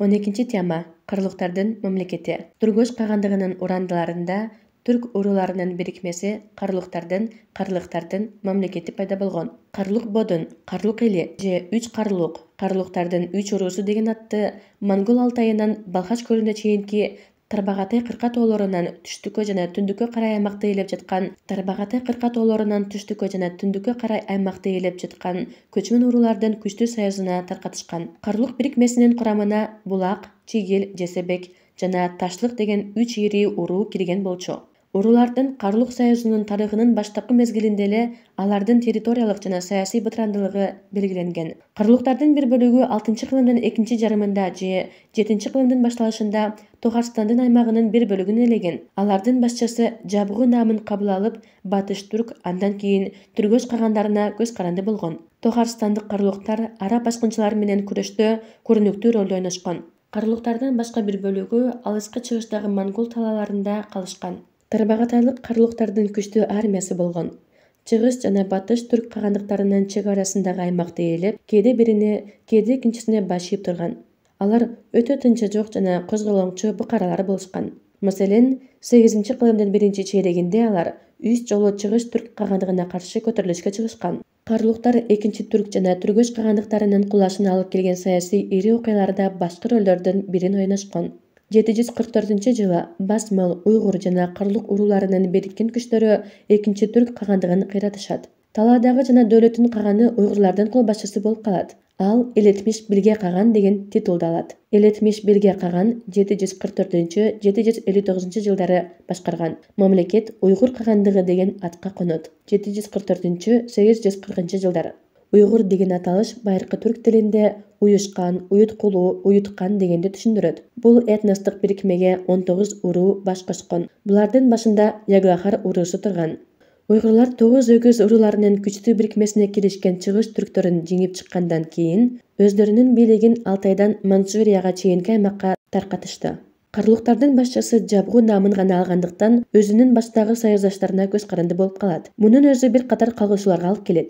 12 тема. Карлуктардын мамлекети. Түргөш кагандыгынын урандыларында түрк уруларынын бирикмеси карлуктардын мамлекети пайда болгон. Карлук бодун, карлук эли же үч карлук, карлуктардын үч уруусу деген атты Монгол Алтайынан Балхаш көлүнө чейинки Тарбағатай кырка тоолорунан түштүккө жана түндүккө карай аймакта ээлеп жаткан көчмөн уруулардын күчтүү союзуна таркатышкан. Карлук бирикмесинин курамына Булак, Чигил, Жесебек жана Ташлык деген үч ири уруу кирген болчу. Урулардын Карлук союзунун тарыхынын баштапкы мезгилинде эле алардын территориялык жана саясий бытырандылыгы белгиленген. Карлуктардын бир бөлүгү 6-кылымдын экинчи жарымында же 7-кылымдын башталышында Тогарстандын аймагынын бир бөлүгүн ээлеген. Алардын башчысы Жабгы наамын кабыл алып, Батыш түрк, андан кийин Түргөш кагандарына көз каранды болгон. Тогарстандык карлуктар араб баскынчылары менен күрөштө көрүнүктүү роль ойношкон. Карлуктардын башка бир бөлүгү алыскы чыгыштагы монгол талааларында калышкан. Тарбағатайлык карлуктардын күчтүү армиясы болгон. Чыгыш жана батыш түрк кагандыктарынын чек арасындагы аймакты ээлеп, кээде бирине, кээде экинчисине баш ийип турган. Алар өтө тынчы жок жана козголоңчу букаралар болушкан. Маселен, 8-кылымдын биринчи чейрегинде алар 3 жолу чыгыш түрк кагандыгына каршы көтөрүлүшкө чыгышкан. Карлуктар экинчи түрк жана түргөш кагандыктарынын кулашына алып келген саясий ири окуяларда башкы ролдордун бирин ойношкон. 744-жылы Басмал, Уйгур жана Карлук урууларынын бириккен күчтөрү экинчи түрк кагандыгын кыйратышат. Талаадагы жана дөлөттүн каганы уйгурлардын кол башчысы болуп калат. Ал Элетмиш Билге каган деген титулду алат. Элетмиш Билге каган 744-759 жылдары башкарган. Мамлекет Уйгур кагандыгы деген атка конот. 744-840 жылдары. Уйгур деген аталыш байыркы түрк тилинде уюшкан, уюткулуу, уюткан дегенди түшүндүрөт. Бул этностук бирикмеге 19 уруу баш кошкон. Булардын башында Яглахар уруусу турган. Уйгурлар 9 өгүз урууларынын күчтүү бирикмесине киришкен чыгыш түрктөрүн жеңип чыккандан кийин өздөрүнүн бийлигин Алтайдан Манчжурияга чейинки аймакка таркатышты. Карлуктардын башчысы Жабгу наамын гана алгандыктан өзүнүн баштагы союздаштарына көз каранды болуп калат. Мунун өзү бир катар калгуушуларга алып келет.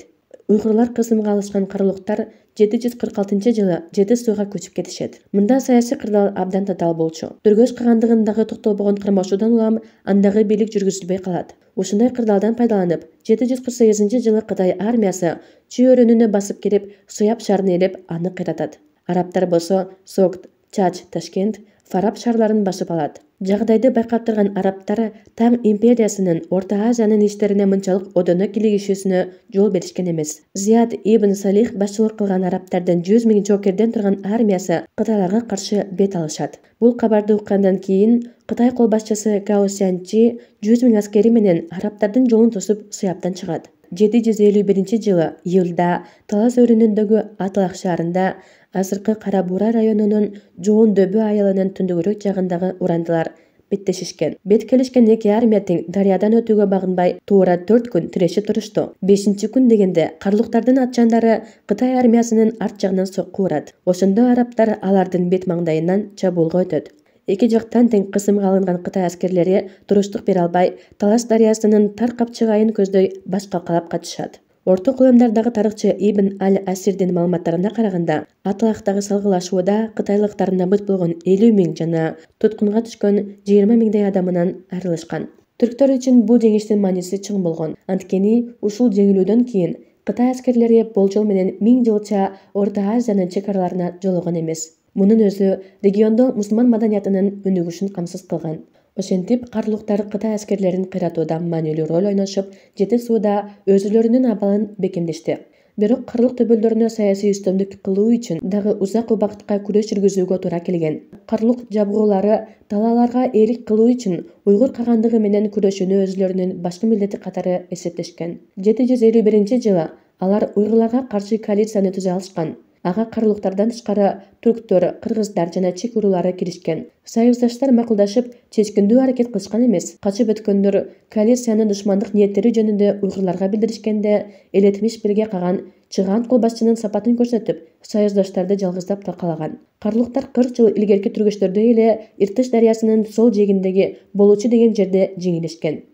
Уйгурлар кысымга алышкан карлуктар 746-жылы Жети Сууга көчүп кетишет. Мында саясий кырдаал абдан татаал болчу. Түргөш кагандыгындагы токтолбогон кырмашуудан улам андагы бийлик жүргүзүлбөй калат. Ушундай кырдаалдан пайдаланып, 748-жылы Кытай армиясы Чүй өрөөнүнө басып кирип, Суяб шаарын ээлеп, аны кыйратат. Арабтар болсо Согд, Чач, Ташкент, Фараб шаарларын басып алат. Жагдайды байкап турган арабтар Таң империясынын Орто Азиянын иштерине мынчалык одоно килигишүүсүнө жол беришкен эмес. Зияд ибн Салих башчылык кылган арабтардын 100 000 жоокерден турган армиясы Кытайларга каршы бет алышат. Бул кабарды уккандан кийин Кытай кол башчысы Гао Сянчи 100 000 аскери менен арабтардын жолун тосуп Суябтан чыгат. 751-жылы июлда Талас өрөөнүндөгү Атлах шаарында азыркы Кара Буура районунун Жоон Дөбө айылынын түндүгүрөөк жагындагы урандылар беттешишкен. Бет келишкен эки армия тең дарыядан өтүүгө багынбай туура 4 күн тирешип турушту. 5-күн дегенде карлуктардын атчандары Кытай армиясынын арт жагынан сокку урат. Ошондо арабтар алардын бет маңдайынан чабуулга өтөт. Эки жактан тең кысымга алынган Кытай аскерлери туруштук бере албай, Талас дарыясынын тар капчыгайын көздөй баш калкалап качышат. Орто кылымдардагы тарыхчы Ибн Аль-Асирдин маалыматтарына караганда, Атлахтагы салгылашууда кытайлыктар набыт болгон 50 000 жана туткунга түшкөн 20 000 адамынан айрылышкан. Түрктөр үчүн бул жеңиштин мааниси чоң болгон. Анткени ушул жеңилүүдөн кийин Кытай аскерлери болжол менен 1000 жылча Орто Азиянын чек араларына жологон эмес. Мунун өзү региондо мусулман маданиятынын өнүгүшүн камсыз кылган. Ошентип, карлуктар Кытай аскерлерин кыйратууда маанилүү роль ойношуп, Жети Сууда өзүлөрүнүн абалын бекемдешти. Бирок карлук төбөлдөрүнө саясий үстөмдүк кылуу үчүн дагы узак убакытка күрөш жүргүзүүгө туура келген. Карлук жабгуулары талааларга ээлик кылуу үчүн уйгур кагандыгы менен күрөшүүнү өзүлөрүнүн башкы милдети катары эсептешкен. 751-жылы алар уйгурларга каршы коалицияны түзө алышкан. Ага карлуктардан тышкары түрктөр, кыргыздар жана чек уруулары киришкен. Союздаштар макулдашып, чечкиндүү аракет кылышкан эмес. Качып өткөндөр коалициянын душмандык ниеттери жөнүндө уйгурларга билдиришкенде, Элетмиш Билге каган чыгаан кол башчынын сапатын көрсөтүп, союздаштарды жалгыздап талкалаган. Карлуктар 40 жыл илгерки түргөчтөрдөй эле Иртыш дарыясынын сол жээгиндеги Болучу деген жерде жеңилишкен.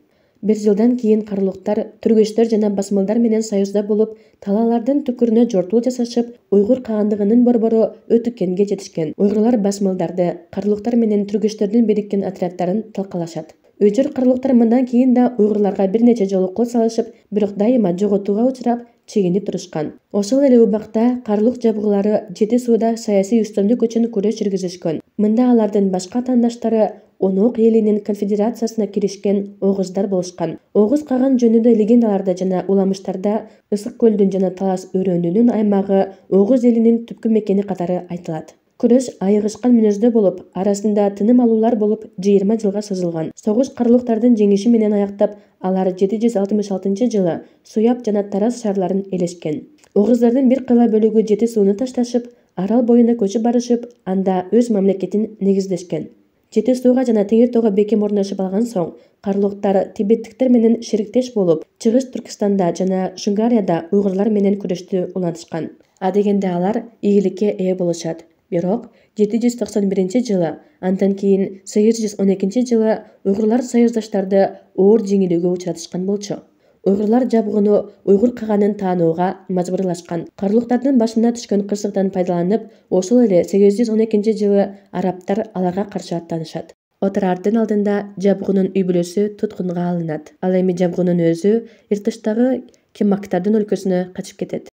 Bir жылдан кийин карлуктар түргөчтөр жана басмалдар менен союзда болуп, талаалардын түкүрүнө жортуул жасашып, уйгур каандыгынын борбору Өтүккенге жетишкен. Уйгурлар басмалдарды, карлуктар менен түргөчтөрдүн бириккен отряддарын талкалашат. Өчүр карлуктар мындан кийин да уйгурларга бир нече жолу кол салышып, бирок дайыма жоготууга учурап, чегинип турушкан. Ошол эле убакта карлук жабыгылары Жети сууда саясий үстөмдүк үчүн күрөш жүргүзүшкөн. Мында алардын башка атаандаштары Онук элинин конфедерациясына киришкен огуздар болушкан. Огуз каган жөнүндө легендаларда жана уламыштарда Ысык көлдүн жана Талас өрөөнүнүн аймагы Огуз элинин түпкү мекени катары айтылат. Күрөш айыгышкан мүнөздө болуп, арасында тыным алуулар болуп 20 жылга созулган. Согуш карлуктардын жеңиши менен аяктап, алар 766-жылы Суяб жана Тарас шаарларын элешкен. Огуздардын бир кыйла бөлүгү Жети сууну ташташып, арал боюна көчүп барышып, анда өз мамлекетин негиздешкен. Жети сууга жана Теңир тоого бекем орношуп алган соң, карлуктар тибеттиктер менен шериктеш болуп, Чыгыш Түркистанда жана Шунгарияда уйгурлар менен күрөштү улантышкан. Адегенде алар ийгиликке ээ болушат. Бирок 791-жылы, андан кийин 812-жылы уйгурлар союздаштарды оор жеңилүүгө учратышкан болчу. Уйгурлар жабыгууну уйгур каганын таанууга мажбурлашкан. Карлуктардын башына түшкөн кырсыктан пайдаланып, ошол эле 812-жылы арабтар аларга каршы аттанышат. Отурардын алдында жабыгуунун үй-бүлөсү туткунга алынат. Ал эми жабыгуунун өзү Иртыштагы Кеммактардын өлкөсүнө качып кетет.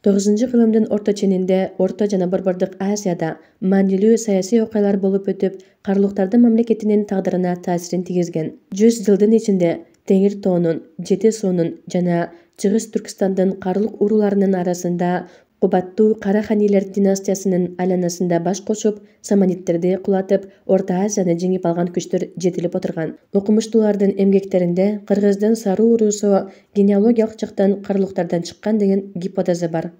9-кылымдын орто ченинде Орто жана Борбордук Азияда маанилүү саясий окуялар болуп өтүп, карлуктардын мамлекетинин тагдырына таасирин тийгизген. 100 жылдын ичинде Теңир тоонун, Жети суунун жана Чыгыш Түркистандын карлук урууларынын арасында Кубаттуу Караханилер династиясынын айланасында баш кошуп, саманиттерди кулатып, Орто Азияны жеңип алган күчтөр жетилип отурган. Окумуштуулардын эмгектеринде Кыргыздын Саруу уруусу генеалогиялык жактан карлуктардан чыккан деген гипотеза бар.